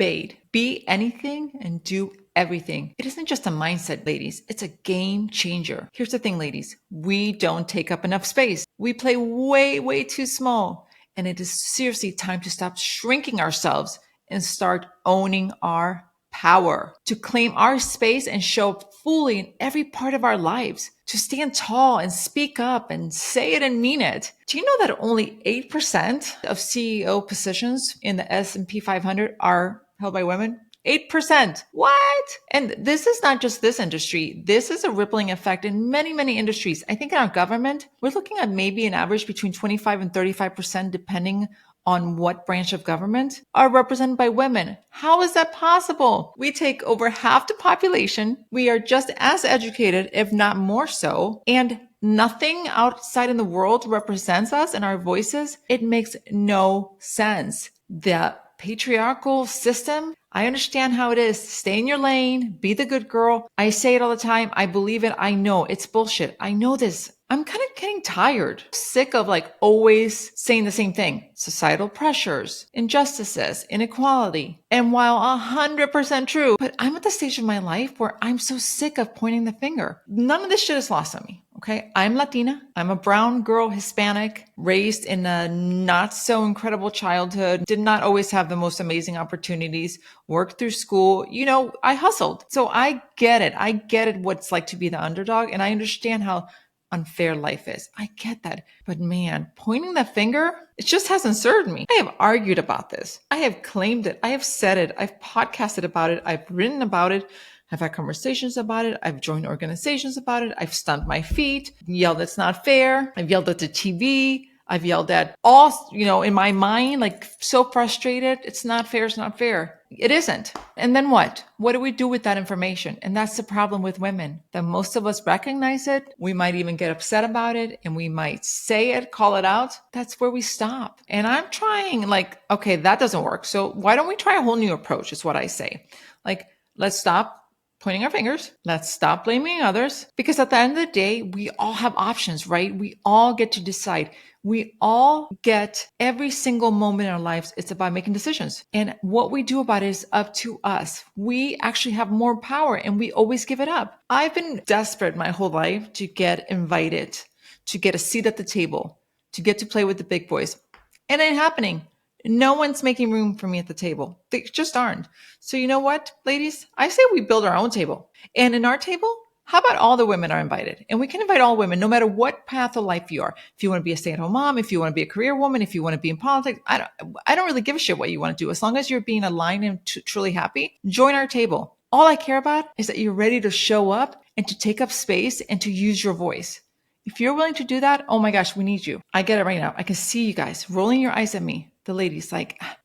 Bade. Be anything and do everything. It isn't just a mindset, ladies. It's a game changer. Here's the thing, ladies. We don't take up enough space. We play way, way too small. And it is seriously time to stop shrinking ourselves and start owning our power, to claim our space and show up fully in every part of our lives, to stand tall and speak up and say it and mean it. Do you know that only 8% of CEO positions in the S&P 500 are held by women? 8%. What? And this is not just this industry. This is a rippling effect in many, many industries. I think in our government, we're looking at maybe an average between 25 and 35%, depending on what branch of government, are represented by women. How is that possible? We take over half the population. We are just as educated, if not more so, and nothing outside in the world represents us and our voices. It makes no sense. The patriarchal system, I understand how it is. Stay in your lane, be the good girl. I say it all the time. I believe it. I know it's bullshit. I know this. I'm kind of getting tired, sick of always saying the same thing. Societal pressures, injustices, inequality. And while 100% true, but I'm at the stage of my life where I'm so sick of pointing the finger. None of this shit is lost on me. Okay. I'm Latina. I'm a brown girl, Hispanic, raised in a not so incredible childhood, did not always have the most amazing opportunities, worked through school. I hustled. So I get it. I get it what it's like to be the underdog. And I understand how unfair life is. I get that. But man, pointing the finger, it just hasn't served me. I have argued about this. I have claimed it. I have said it. I've podcasted about it. I've written about it. I've had conversations about it. I've joined organizations about it. I've stomped my feet, yelled it's not fair. I've yelled at the TV. I've yelled at all, in my mind, so frustrated. It's not fair. It's not fair. It isn't. And then what? What do we do with that information? And that's the problem with women, that most of us recognize it. We might even get upset about it and we might say it, call it out. That's where we stop. And I'm trying okay, that doesn't work. So why don't we try a whole new approach is what I say. Let's stop pointing our fingers. Let's stop blaming others, because at the end of the day, we all have options, right? We all get to decide. We all get every single moment in our lives. It's about making decisions. And what we do about it is up to us. We actually have more power and we always give it up. I've been desperate my whole life to get invited, to get a seat at the table, to get to play with the big boys. It ain't happening. No one's making room for me at the table. They just aren't. So you know what, ladies? I say we build our own table. And in our table, how about all the women are invited? And we can invite all women, no matter what path of life you are. If you want to be a stay-at-home mom, if you want to be a career woman, if you want to be in politics, I don't really give a shit what you want to do. As long as you're being aligned and truly happy, join our table. All I care about is that you're ready to show up and to take up space and to use your voice. If you're willing to do that, oh my gosh, we need you. I get it right now. I can see you guys rolling your eyes at me. The ladies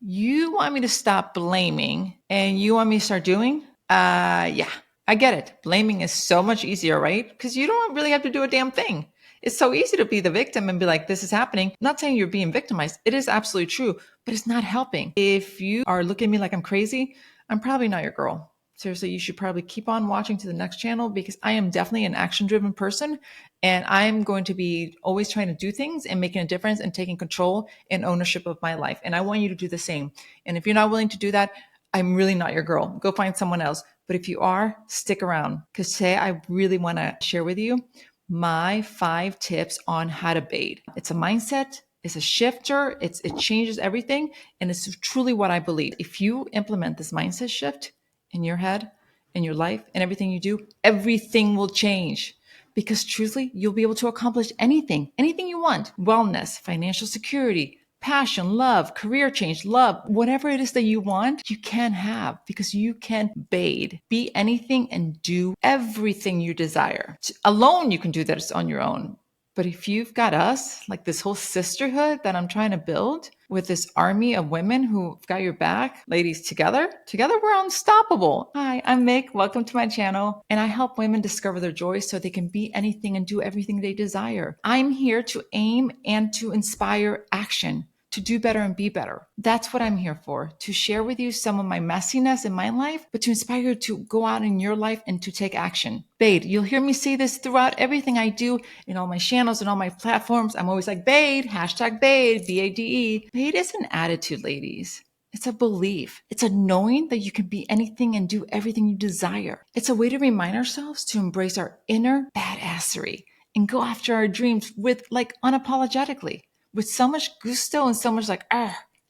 you want me to stop blaming and you want me to start doing? Yeah, I get it. Blaming is so much easier, right? Because you don't really have to do a damn thing. It's so easy to be the victim and be like, this is happening. I'm not saying you're being victimized. It is absolutely true, but it's not helping. If you are looking at me like I'm crazy, I'm probably not your girl. Seriously, you should probably keep on watching to the next channel, because I am definitely an action-driven person and I'm going to be always trying to do things and making a difference and taking control and ownership of my life. And I want you to do the same. And if you're not willing to do that, I'm really not your girl. Go find someone else. But if you are, stick around, because today I really want to share with you my 5 tips on how to bade. It's a mindset. It's a shifter. It changes everything. And it's truly what I believe. If you implement this mindset shift in your head, in your life, and everything you do, everything will change. Because truthfully, you'll be able to accomplish anything you want. Wellness, financial security, passion, love, career change, love, whatever it is that you want, you can have, because you can bade, be anything and do everything you desire. Alone, you can do that on your own. But if you've got us, this whole sisterhood that I'm trying to build with this army of women who've got your back, ladies, together we're unstoppable. Hi, I'm Mick. Welcome to my channel. And I help women discover their joy so they can be anything and do everything they desire. I'm here to aim and to inspire action, to do better and be better. That's what I'm here for, to share with you some of my messiness in my life, but to inspire you to go out in your life and to take action. Bade, you'll hear me say this throughout everything I do in all my channels and all my platforms. I'm always like, Bade, hashtag Bade, B-A-D-E. Bade is an attitude, ladies. It's a belief. It's a knowing that you can be anything and do everything you desire. It's a way to remind ourselves to embrace our inner badassery and go after our dreams with like unapologetically, with so much gusto and so much like,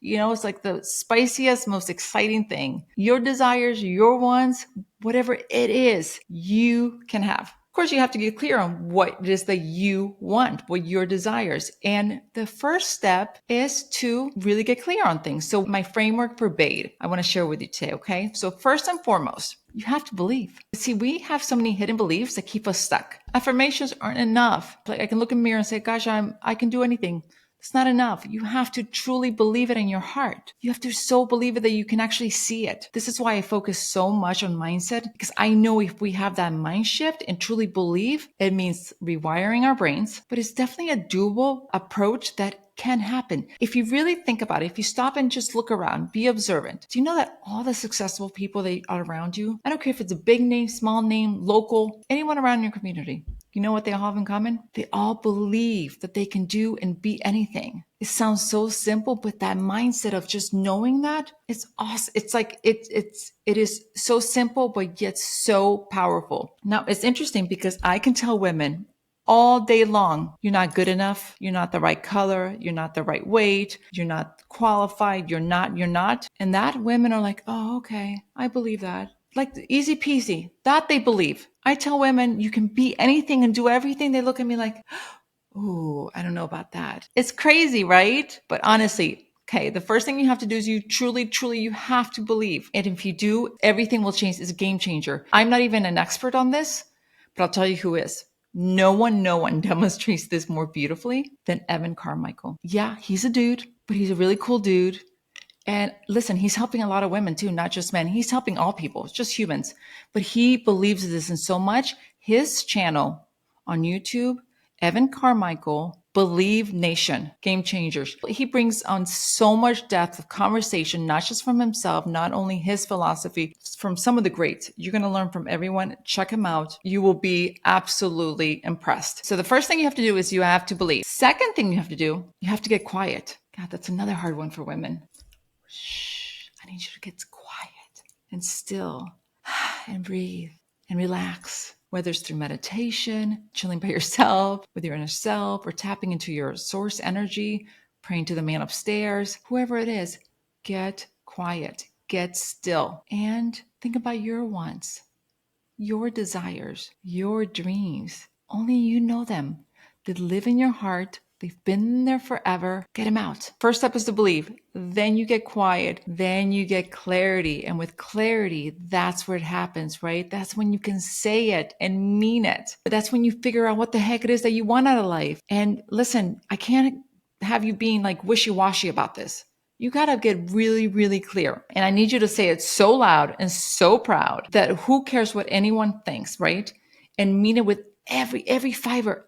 it's like the spiciest, most exciting thing. Your desires, your wants, whatever it is, you can have. Of course, you have to get clear on what it is that you want, what your desires. And the first step is to really get clear on things. So my framework for BADE, I want to share with you today. Okay. So first and foremost, you have to believe. See, we have so many hidden beliefs that keep us stuck. Affirmations aren't enough. Like I can look in the mirror and say, gosh, I can do anything. It's not enough. You have to truly believe it in your heart. You have to so believe it that you can actually see it. This is why I focus so much on mindset, because I know if we have that mind shift and truly believe, it means rewiring our brains, but it's definitely a doable approach that can happen. If you really think about it, if you stop and just look around, be observant. Do you know that all the successful people that are around you, I don't care if it's a big name, small name, local, anyone around your community, you know what they all have in common? They all believe that they can do and be anything. It sounds so simple, but that mindset of just knowing that, it's awesome. It's like it is so simple, but yet so powerful. Now it's interesting because I can tell women all day long, you're not good enough, you're not the right color, you're not the right weight, you're not qualified, you're not. And that women are like, oh, okay, I believe that. Like easy peasy, that they believe. I tell women you can be anything and do everything. They look at me like, oh, I don't know about that. It's crazy, right? But honestly, okay, the first thing you have to do is you truly, you have to believe. And if you do, everything will change. It's a game changer. I'm not even an expert on this, but I'll tell you who is. No one demonstrates this more beautifully than Evan Carmichael. Yeah, he's a dude, but he's a really cool dude. And listen, he's helping a lot of women too, not just men. He's helping all people, just humans. But he believes this in so much. His channel on YouTube, Evan Carmichael, Believe Nation, Game Changers. He brings on so much depth of conversation, not just from himself, not only his philosophy, from some of the greats. You're going to learn from everyone. Check him out. You will be absolutely impressed. So the first thing you have to do is you have to believe. Second thing you have to do, you have to get quiet. God, that's another hard one for women. Shh, I need you to get quiet and still and breathe and relax, whether it's through meditation, chilling by yourself, with your inner self, or tapping into your source energy, praying to the man upstairs, whoever it is, get quiet, get still, and think about your wants, your desires, your dreams. Only you know them. They live in your heart. They've been there forever. Get them out. First step is to believe. Then you get quiet. Then you get clarity. And with clarity, that's where it happens, right? That's when you can say it and mean it. That's when you figure out what the heck it is that you want out of life. And listen, I can't have you being like wishy-washy about this. You got to get really clear. And I need you to say it so loud and so proud that who cares what anyone thinks, right? And mean it with every fiber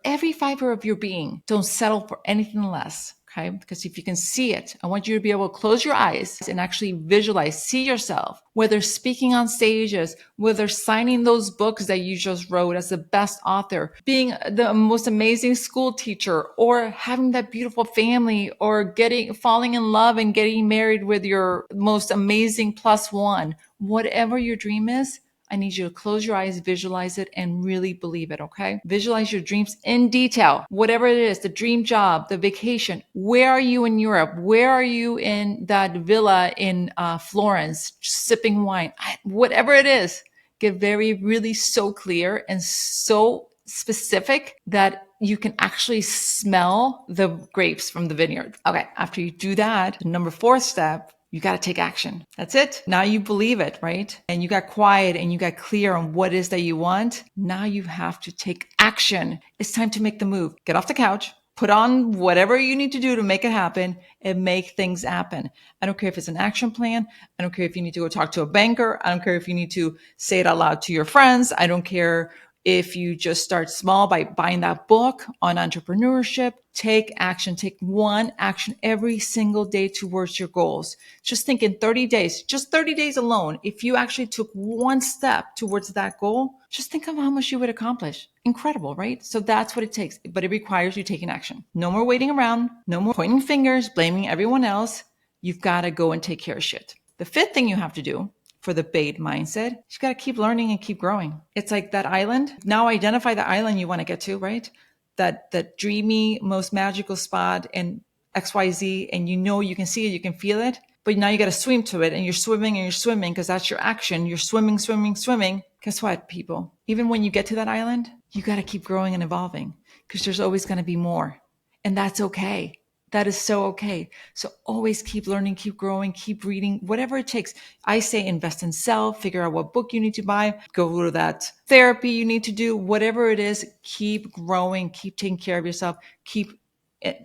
of your being. Don't settle for anything less. Okay. Because if you can see it, I want you to be able to close your eyes and actually visualize, see yourself, whether speaking on stages, whether signing those books that you just wrote as the best author, being the most amazing school teacher, or having that beautiful family, or falling in love and getting married with your most amazing plus one, whatever your dream is. I need you to close your eyes, visualize it, and really believe it, okay? Visualize your dreams in detail. Whatever it is, the dream job, the vacation. Where are you in Europe? Where are you in that villa in Florence, sipping wine? Whatever it is, get really so clear and so specific that you can actually smell the grapes from the vineyard. Okay, after you do that, the number 4 step, you got to take action. That's it. Now you believe it, right? And you got quiet and you got clear on what it is that you want. Now you have to take action. It's time to make the move. Get off the couch, put on whatever you need to do to make it happen and make things happen. I don't care if it's an action plan. I don't care if you need to go talk to a banker. I don't care if you need to say it out loud to your friends. I don't care if you just start small by buying that book on entrepreneurship. Take action. Take one action every single day towards your goals. Just think in 30 days, just 30 days alone, if you actually took one step towards that goal, just think of how much you would accomplish. Incredible, right? So that's what it takes, but it requires you taking action. No more waiting around, no more pointing fingers, blaming everyone else. You've got to go and take care of shit. The fifth thing you have to do for the bathe mindset, you got to keep learning and keep growing. It's like that island. Now identify the island you want to get to, right? That dreamy, most magical spot in XYZ, and you know you can see it, you can feel it, but now you got to swim to it, and you're swimming because that's your action. You're swimming, swimming, swimming. Guess what, people? Even when you get to that island, you got to keep growing and evolving because there's always going to be more. And that's okay. That is so okay. So always keep learning, keep growing, keep reading, whatever it takes. I say invest in self, figure out what book you need to buy, go to that therapy you need to do, whatever it is, keep growing, keep taking care of yourself, keep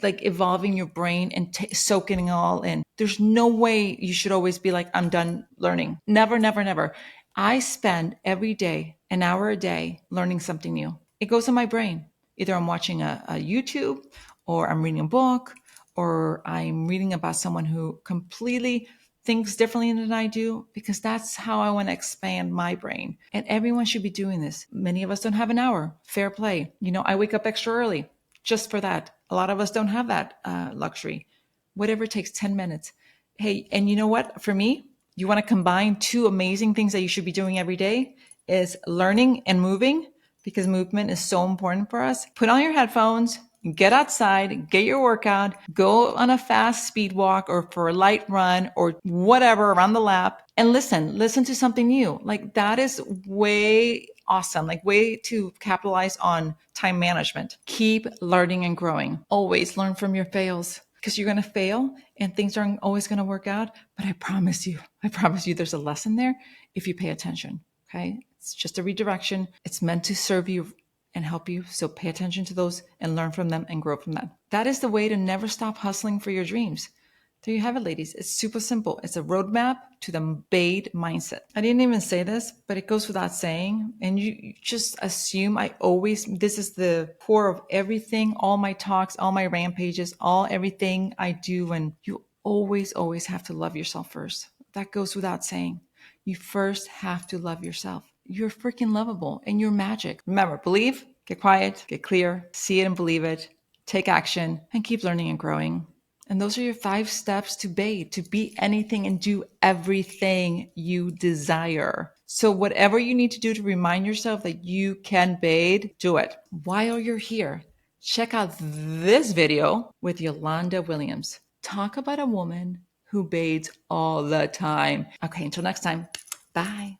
like evolving your brain and soaking it all in. There's no way you should always be like, I'm done learning. Never, never, never. I spend every day, an hour a day, learning something new. It goes in my brain. Either I'm watching a YouTube, or I'm reading a book, or I'm reading about someone who completely thinks differently than I do, because that's how I want to expand my brain. And everyone should be doing this. Many of us don't have an hour. Fair play. You know, I wake up extra early just for that. A lot of us don't have that luxury. Whatever it takes, 10 minutes. Hey, and you know what? For me, you want to combine two amazing things that you should be doing every day is learning and moving, because movement is so important for us. Put on your headphones, get outside, get your workout, go on a fast speed walk or for a light run or whatever around the lap, and listen to something new. Like that is way awesome, like way to capitalize on time management. Keep learning and growing. Always learn from your fails, because you're going to fail and things aren't always going to work out. But I promise you, there's a lesson there if you pay attention. Okay. It's just a redirection. It's meant to serve you and help you. So pay attention to those and learn from them and grow from that. That is the way to never stop hustling for your dreams. There you have it, ladies. It's super simple. It's a roadmap to the bathe mindset. I didn't even say this, but it goes without saying. And you just assume this is the core of everything, all my talks, all my rampages, everything I do. And you always have to love yourself first. That goes without saying. You first have to love yourself. You're freaking lovable and you're magic. Remember, believe, get quiet, get clear, see it and believe it, take action, and keep learning and growing. And those are your 5 steps to bathe, to be anything and do everything you desire. So whatever you need to do to remind yourself that you can bathe, do it. While you're here, check out this video with Yolanda Williams. Talk about a woman who bathes all the time. Okay, until next time. Bye.